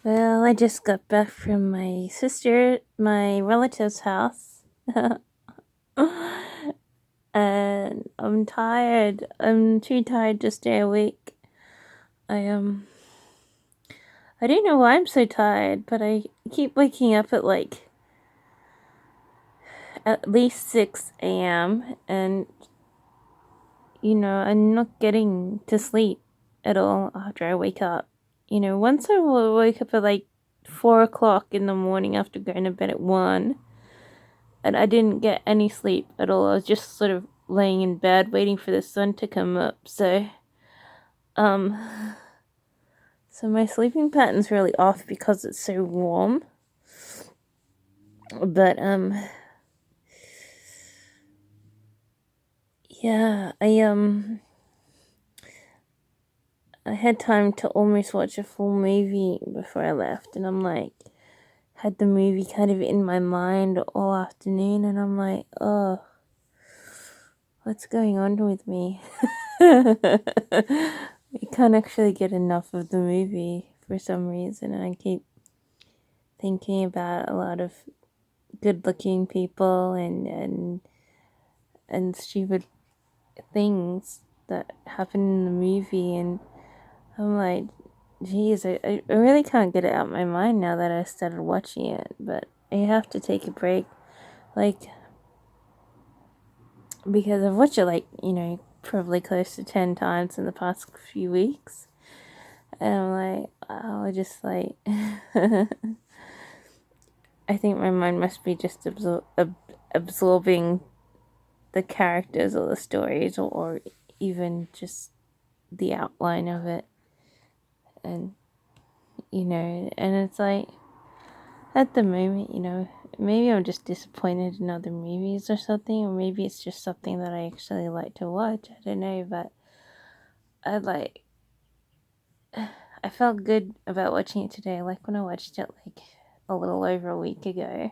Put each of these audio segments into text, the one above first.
Well, I just got back from my relative's house. And I'm tired. I'm too tired to stay awake. I I don't know why I'm so tired, but I keep waking up at at least 6 a.m. and I'm not getting to sleep at all after I wake up. Once I wake up at 4 o'clock in the morning after going to bed at 1, and I didn't get any sleep at all. I was just sort of laying in bed waiting for the sun to come up. Um, so my sleeping pattern's really off because it's so warm. But yeah, I had time to almost watch a full movie before I left, and had the movie kind of in my mind all afternoon, and I'm like, oh, what's going on with me? I can't actually get enough of the movie for some reason, and I keep thinking about a lot of good-looking people and stupid things that happen in the movie, and I'm like, geez, I really can't get it out of my mind now that I started watching it, but I have to take a break, because I've watched it probably close to 10 times in the past few weeks, and I'm like, wow, I think my mind must be just absorbing the characters or the stories, or even just the outline of it, and and it's like, at the moment, maybe I'm just disappointed in other movies or something, or maybe it's just something that I actually like to watch. I don't know, but I like I felt good about watching it today. Like when I watched it a little over a week ago,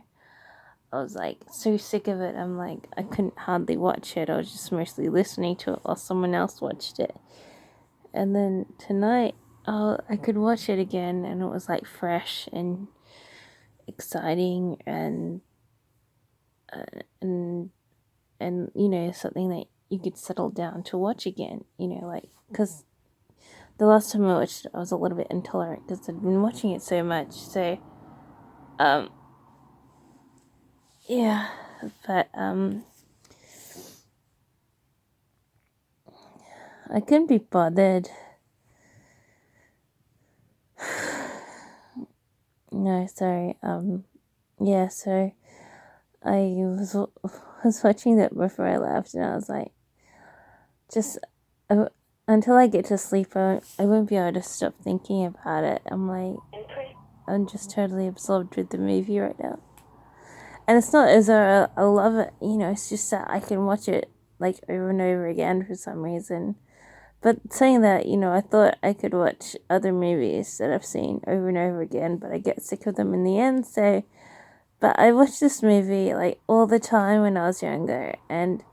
I was so sick of it. I couldn't hardly watch it. I was just mostly listening to it while someone else watched it. And then tonight, I could watch it again, and it was fresh and exciting, and and something that you could settle down to watch again. Because the last time I watched it, I was a little bit intolerant because I'd been watching it so much. So, um, yeah, but I couldn't be bothered. No, sorry. Yeah. So I was watching that before I left, and I was like, just until I get to sleep, I won't be able to stop thinking about it. I'm just totally absorbed with the movie right now. And it's not as though I love it, it's just that I can watch it over and over again for some reason. But saying that, I thought I could watch other movies that I've seen over and over again, but I get sick of them in the end. So, but I watched this movie all the time when I was younger, and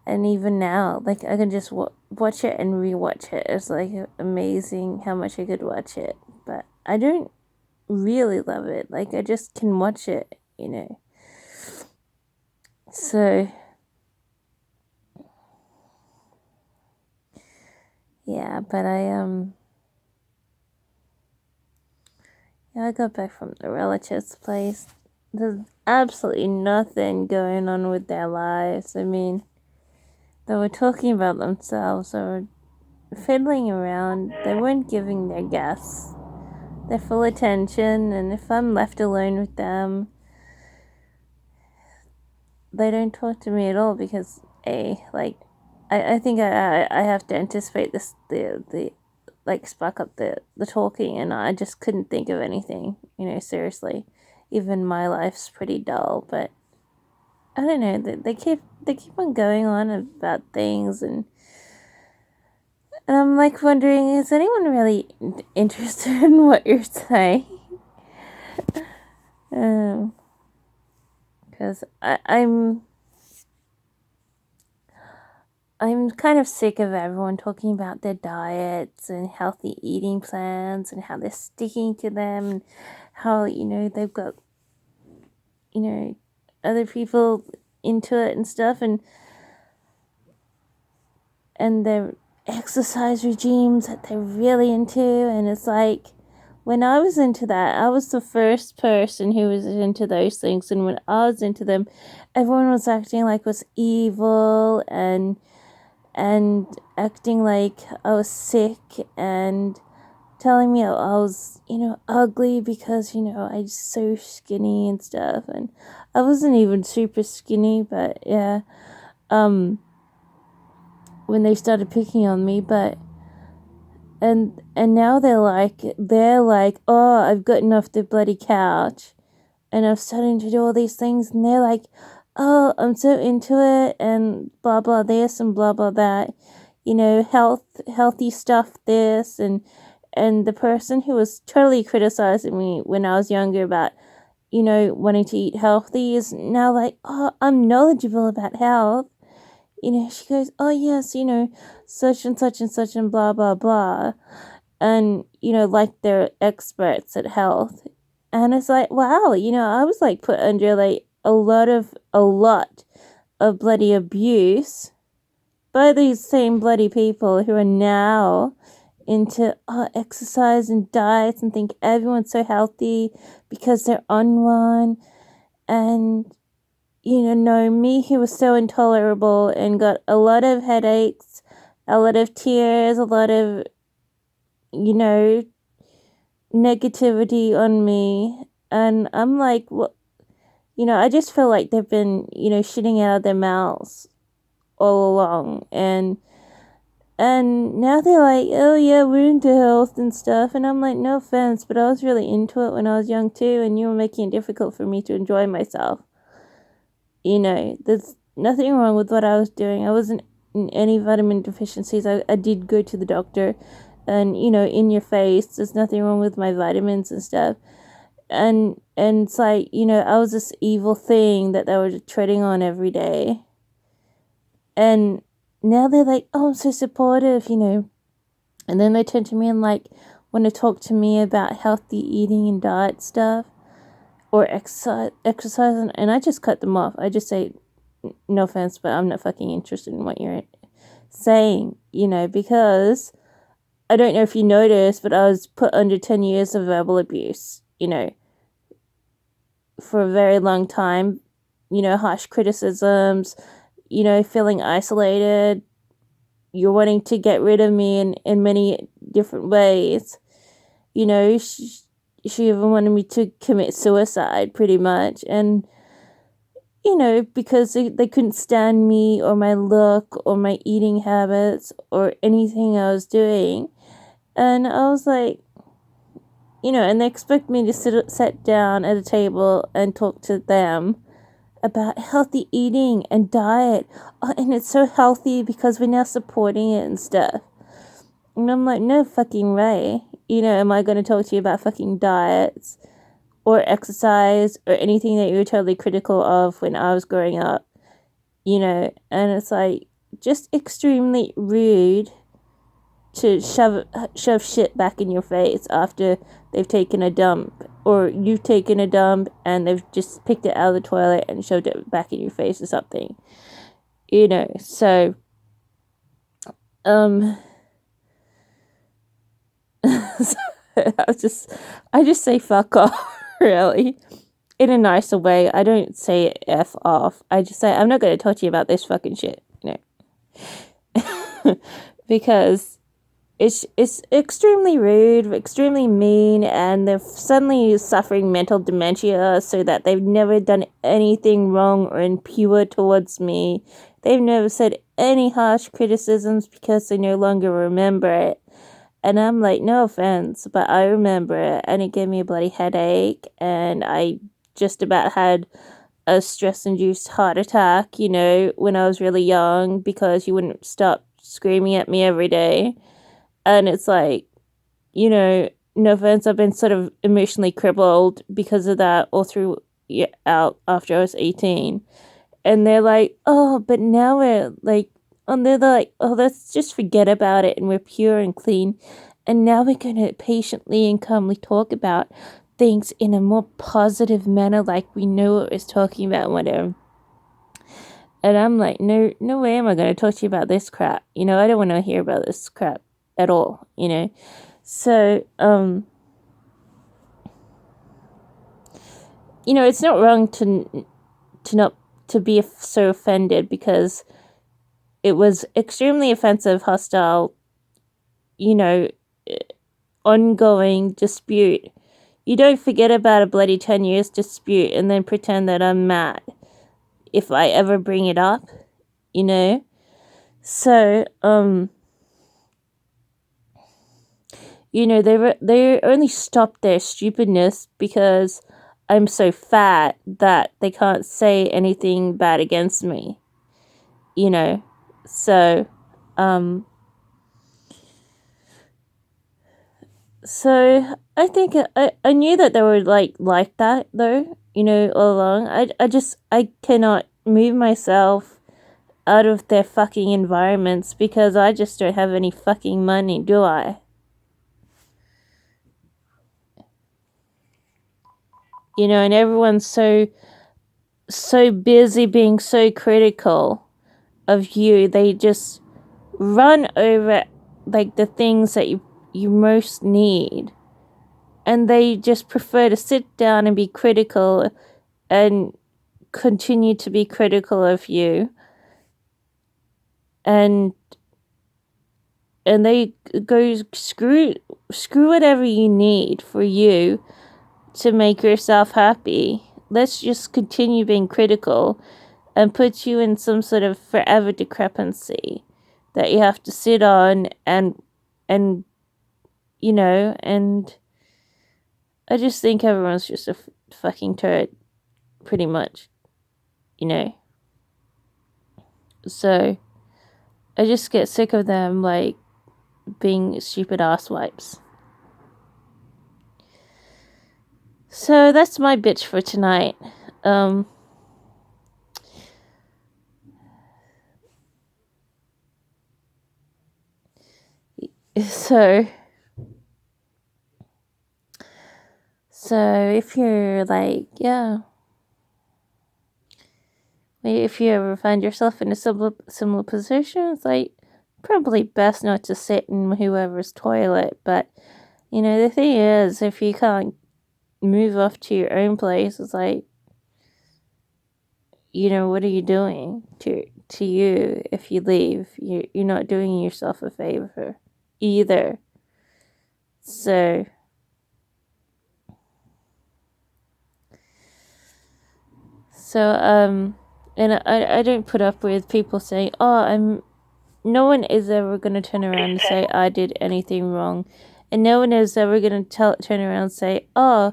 even now, I can just watch it and rewatch it. It's amazing how much I could watch it, but I don't really love it. I just can watch it, So, yeah, but I got back from the relative's place. There's absolutely nothing going on with their lives. I mean, they were talking about themselves, or fiddling around. They weren't giving their guests their full attention, and if I'm left alone with them, they don't talk to me at all because I think I have to anticipate the spark up the talking, and I just couldn't think of anything, seriously. Even my life's pretty dull, but I don't know, they keep on going on about things, and I'm wondering, is anyone really interested in what you're saying? Because I'm kind of sick of everyone talking about their diets and healthy eating plans and how they're sticking to them and how, they've got, other people into it and stuff and their exercise regimes that they're really into. And it's like, when I was into that, I was the first person who was into those things. And when I was into them, everyone was acting like it was evil and acting like I was sick and telling me I was, ugly because, I was so skinny and stuff. And I wasn't even super skinny, but yeah, when they started picking on me, but and now they're like, oh, I've gotten off the bloody couch and I'm starting to do all these things, and they're like, oh, I'm so into it and blah blah this and blah blah that, healthy stuff this, and the person who was totally criticizing me when I was younger about, wanting to eat healthy is now like, oh, I'm knowledgeable about health. She goes, oh yes, such and such and such and blah blah blah, and like they're experts at health. And it's like, wow, I was like put under like a lot of bloody abuse by these same bloody people who are now into exercise and diets and think everyone's so healthy because they're on one. And no, me who was so intolerable and got a lot of headaches, a lot of tears, a lot of negativity on me. And I'm like, what? I just feel like they've been, shitting out of their mouths all along. And now they're like, oh yeah, we're into health and stuff. And I'm like, no offense, but I was really into it when I was young too, and you were making it difficult for me to enjoy myself. There's nothing wrong with what I was doing. I wasn't in any vitamin deficiencies. I did go to the doctor, and in your face, there's nothing wrong with my vitamins and stuff. And it's like, I was this evil thing that they were treading on every day. And now they're like, oh, I'm so supportive, And then they turn to me and like want to talk to me about healthy eating and diet stuff or exercise, and I just cut them off. I just say, no offense, but I'm not fucking interested in what you're saying, because I don't know if you noticed, but I was put under 10 years of verbal abuse, for a very long time, harsh criticisms, feeling isolated. You're wanting to get rid of me in many different ways. She even wanted me to commit suicide, pretty much. And, because they couldn't stand me or my look or my eating habits or anything I was doing. And I was like, and they expect me to sit down at a table and talk to them about healthy eating and diet. Oh, and it's so healthy because we're now supporting it and stuff. And I'm like, no fucking way. Am I going to talk to you about fucking diets or exercise or anything that you were totally critical of when I was growing up? And it's like just extremely rude to shove shit back in your face after they've taken a dump, or you've taken a dump and they've just picked it out of the toilet and shoved it back in your face or something. So I just say fuck off, really, in a nicer way. I don't say F off. I just say, I'm not going to talk to you about this fucking shit, because it's extremely rude, extremely mean, and they're suddenly suffering mental dementia so that they've never done anything wrong or impure towards me. They've never said any harsh criticisms because they no longer remember it. And I'm like, no offense, but I remember it, and it gave me a bloody headache, and I just about had a stress-induced heart attack, when I was really young because you wouldn't stop screaming at me every day. And it's like, no offense, I've been sort of emotionally crippled because of that all through out after I was 18. And they're like, oh, but now we're like And they're like, oh, let's just forget about it and we're pure and clean. And now we're going to patiently and calmly talk about things in a more positive manner, like we know what we're talking about and whatever. And I'm like, no way am I going to talk to you about this crap. I don't want to hear about this crap at all, So, it's not wrong to be so offended, because it was extremely offensive, hostile, ongoing dispute. You don't forget about a bloody 10 years dispute and then pretend that I'm mad if I ever bring it up, So, they only stopped their stupidness because I'm so fat that they can't say anything bad against me, So, so I think I knew that they were like that though, all along. I cannot move myself out of their fucking environments because I just don't have any fucking money, do I? And everyone's so busy being so critical of you, they just run over the things that you most need, and they just prefer to sit down and be critical and continue to be critical of you, and they go screw whatever you need for you to make yourself happy. Let's just continue being critical and put you in some sort of forever decrepancy that you have to sit on and I just think everyone's just a fucking turret, pretty much, So I just get sick of them being stupid asswipes. So that's my bitch for tonight. So if you're if you ever find yourself in a similar position, it's probably best not to sit in whoever's toilet. But the thing is, if you can't move off to your own place, it's what are you doing to you if you leave? You're not doing yourself a favor either. So and I don't put up with people saying, oh, no one is ever going to turn around and say I did anything wrong, and no one is ever going to turn around and say, oh,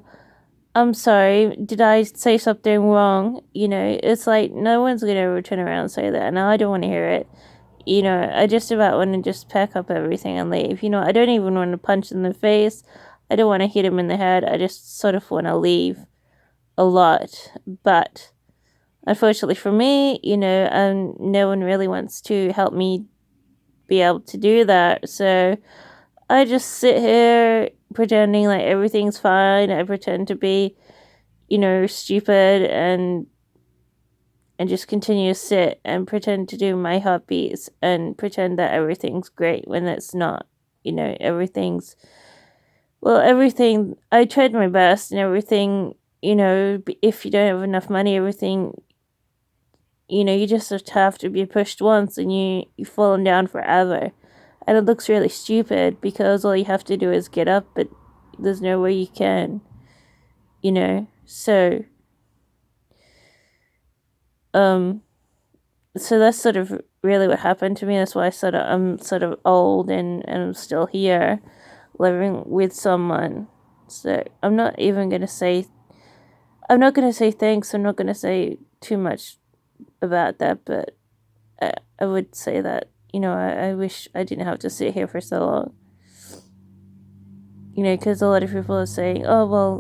I'm sorry, did I say something wrong? It's no one's going to ever turn around and say that, and I don't want to hear it. I just about want to just pack up everything and leave. I don't even want to punch in the face. I don't want to hit him in the head. I just sort of want to leave a lot. But unfortunately for me, no one really wants to help me be able to do that. So I just sit here pretending like everything's fine. I pretend to be, stupid and just continue to sit and pretend to do my hobbies and pretend that everything's great when it's not. Everything, I tried my best, and everything, if you don't have enough money, everything, you just have to be pushed once and you've fallen down forever. And it looks really stupid because all you have to do is get up, but there's no way you can, so so that's sort of really what happened to me. That's why I'm sort of old and I'm still here living with someone. So I'm not going to say thanks. I'm not going to say too much about that, but I would say that, I wish I didn't have to sit here for so long. Because a lot of people are saying, oh, well,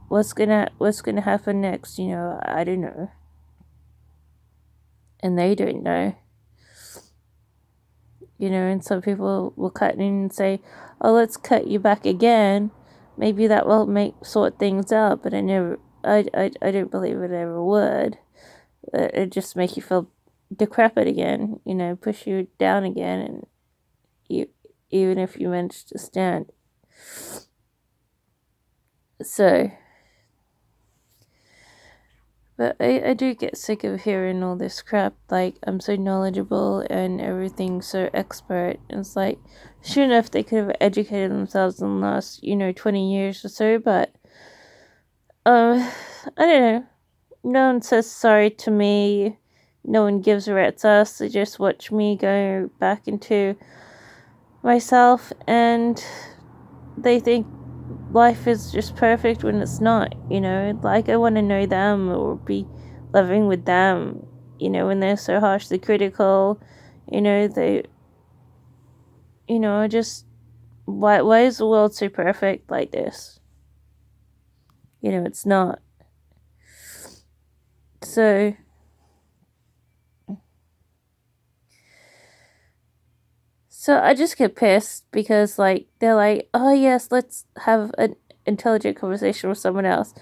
what's gonna happen next? I don't know. And they don't know. and some people will cut in and say, oh, let's cut you back again. Maybe that will sort things out, but I don't believe it ever would. It just make you feel decrepit again, push you down again, and even if you manage to stand. So, but I do get sick of hearing all this crap, like, I'm so knowledgeable and everything's so expert. And it's like, sure enough, they could have educated themselves in the last, 20 years or so, but, I don't know. No one says sorry to me. No one gives a rat's ass. They just watch me go back into myself, and they think life is just perfect when it's not, Like, I want to know them or be living with them, when they're so harshly critical, they, just, why is the world so perfect like this? It's not. So, I just get pissed because, like, they're like, oh, yes, let's have an intelligent conversation with someone else.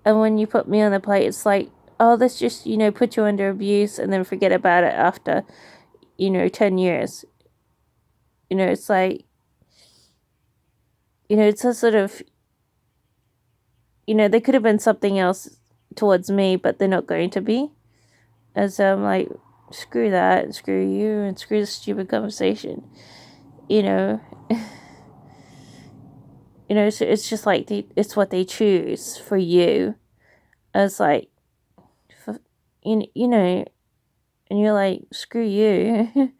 And when you put me on the plate, it's like, oh, let's just, put you under abuse and then forget about it after, 10 years. It's like, it's a sort of, they could have been something else towards me, but they're not going to be. And so I'm like, screw that, and screw you, and screw the stupid conversation. So it's just like, it's what they choose for you. As like, and you're like, screw you.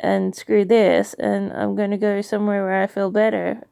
And screw this, and I'm going to go somewhere where I feel better.